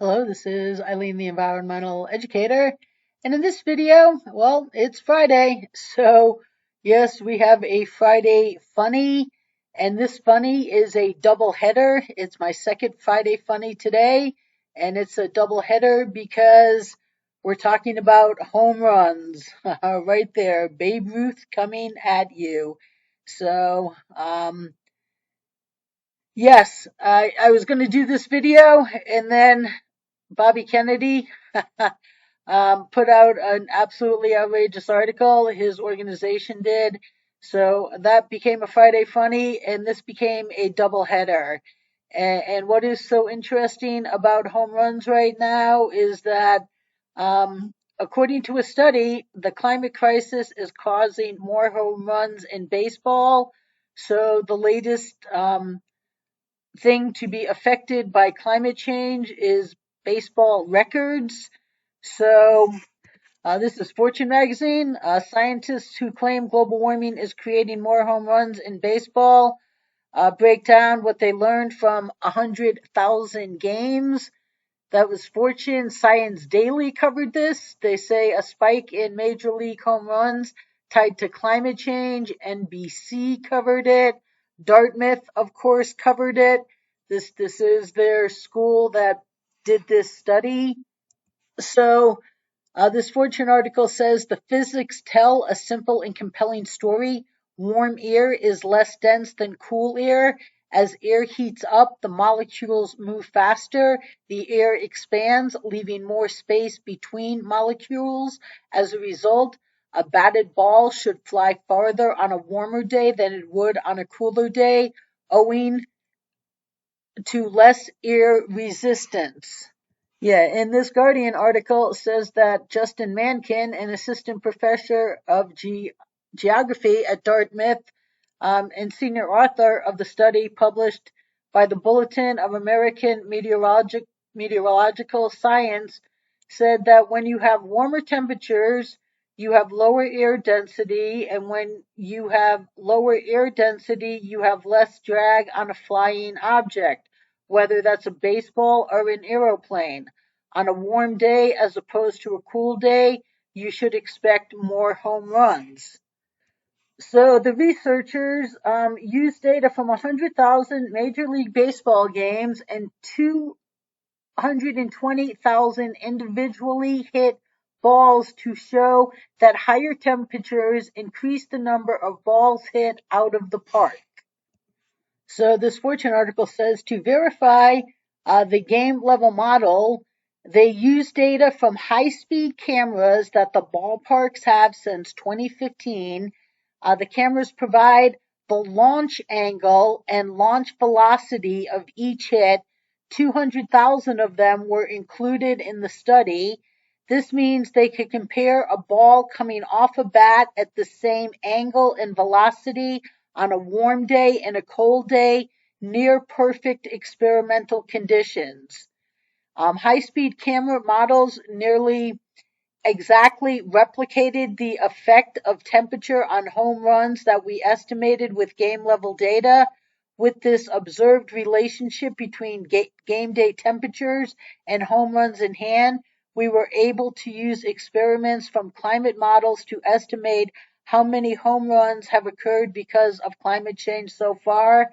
Hello, this is Eileen, the environmental educator. And in this video, well, it's Friday. So, yes, we have a Friday funny. And this funny is a double header. It's my second Friday funny today. And it's a double header because we're talking about home runs right there. Babe Ruth coming at you. So, yes, I was going to do this video and then Bobby Kennedy put out an absolutely outrageous article. His organization did. So that became a Friday Funny, and this became a doubleheader. And what is so interesting about home runs right now is that, according to a study, the climate crisis is causing more home runs in baseball. So the latest thing to be affected by climate change is baseball records. So, this is Fortune magazine. Scientists who claim global warming is creating more home runs in baseball break down what they learned from 100,000 games. That was Fortune. Science Daily covered this. They say a spike in major league home runs tied to climate change. NBC covered it. Dartmouth, of course, covered it. This is their school that did this study. So this Fortune article says the physics tell a simple and compelling story. Warm air is less dense than cool air. As air heats up, the molecules move faster. The air expands, leaving more space between molecules. As a result, a batted ball should fly farther on a warmer day than it would on a cooler day, owing to less air resistance. Yeah, and this Guardian article says that Justin Mankin, an assistant professor of geography at Dartmouth and senior author of the study published by the Bulletin of American Meteorological Science, said that when you have warmer temperatures, you have lower air density, and when you have lower air density, you have less drag on a flying object, whether that's a baseball or an aeroplane. On a warm day as opposed to a cool day, you should expect more home runs. So the researchers used data from 100,000 Major League Baseball games and 220,000 individually hit balls to show that higher temperatures increase the number of balls hit out of the park. So this Fortune article says to verify the game level model, they use data from high speed cameras that the ballparks have since 2015. The cameras provide the launch angle and launch velocity of each hit. 200,000 of them were included in the study. This means they could compare a ball coming off a bat at the same angle and velocity on a warm day and a cold day, near perfect experimental conditions. High speed camera models nearly exactly replicated the effect of temperature on home runs that we estimated with game level data. With this observed relationship between game day temperatures and home runs in hand, we were able to use experiments from climate models to estimate how many home runs have occurred because of climate change so far.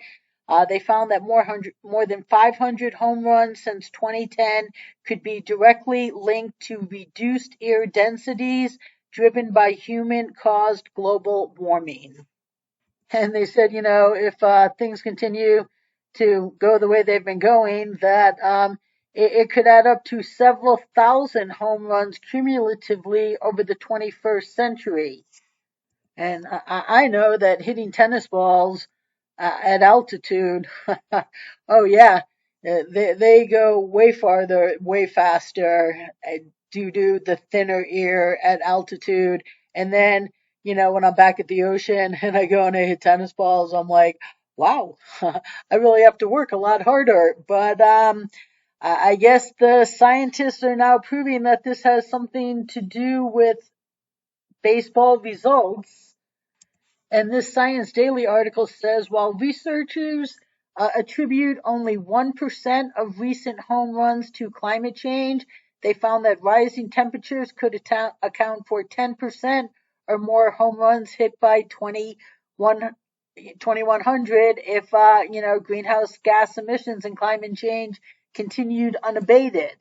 They found that more than 500 home runs since 2010 could be directly linked to reduced air densities driven by human-caused global warming. And they said, if things continue to go the way they've been going, that it could add up to several thousand home runs cumulatively over the 21st century. And I know that hitting tennis balls at altitude, oh yeah, they go way farther, way faster due to the thinner air at altitude. And then, when I'm back at the ocean and I go and I hit tennis balls, I'm like, wow, I really have to work a lot harder. But I guess the scientists are now proving that this has something to do with baseball results. And this Science Daily article says while researchers attribute only 1% of recent home runs to climate change. They found that rising temperatures could account for 10% or more home runs hit by 2100 if, greenhouse gas emissions and climate change continued unabated.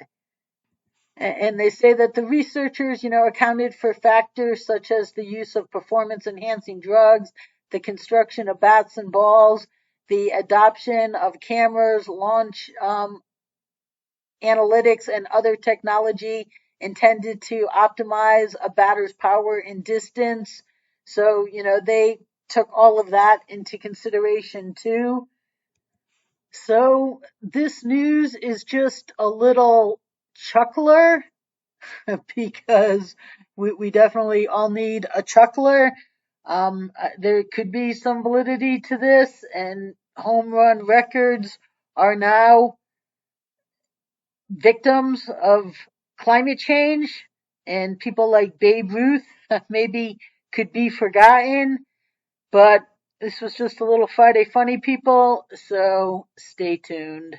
And they say that the researchers, accounted for factors such as the use of performance enhancing drugs, the construction of bats and balls, the adoption of cameras, launch analytics, and other technology intended to optimize a batter's power and distance. So, they took all of that into consideration too. So this news is just a little chuckler because we definitely all need a chuckler. There could be some validity to this, and home run records are now victims of climate change, and people like Babe Ruth maybe could be forgotten, but this was just a little Friday funny, people, so stay tuned.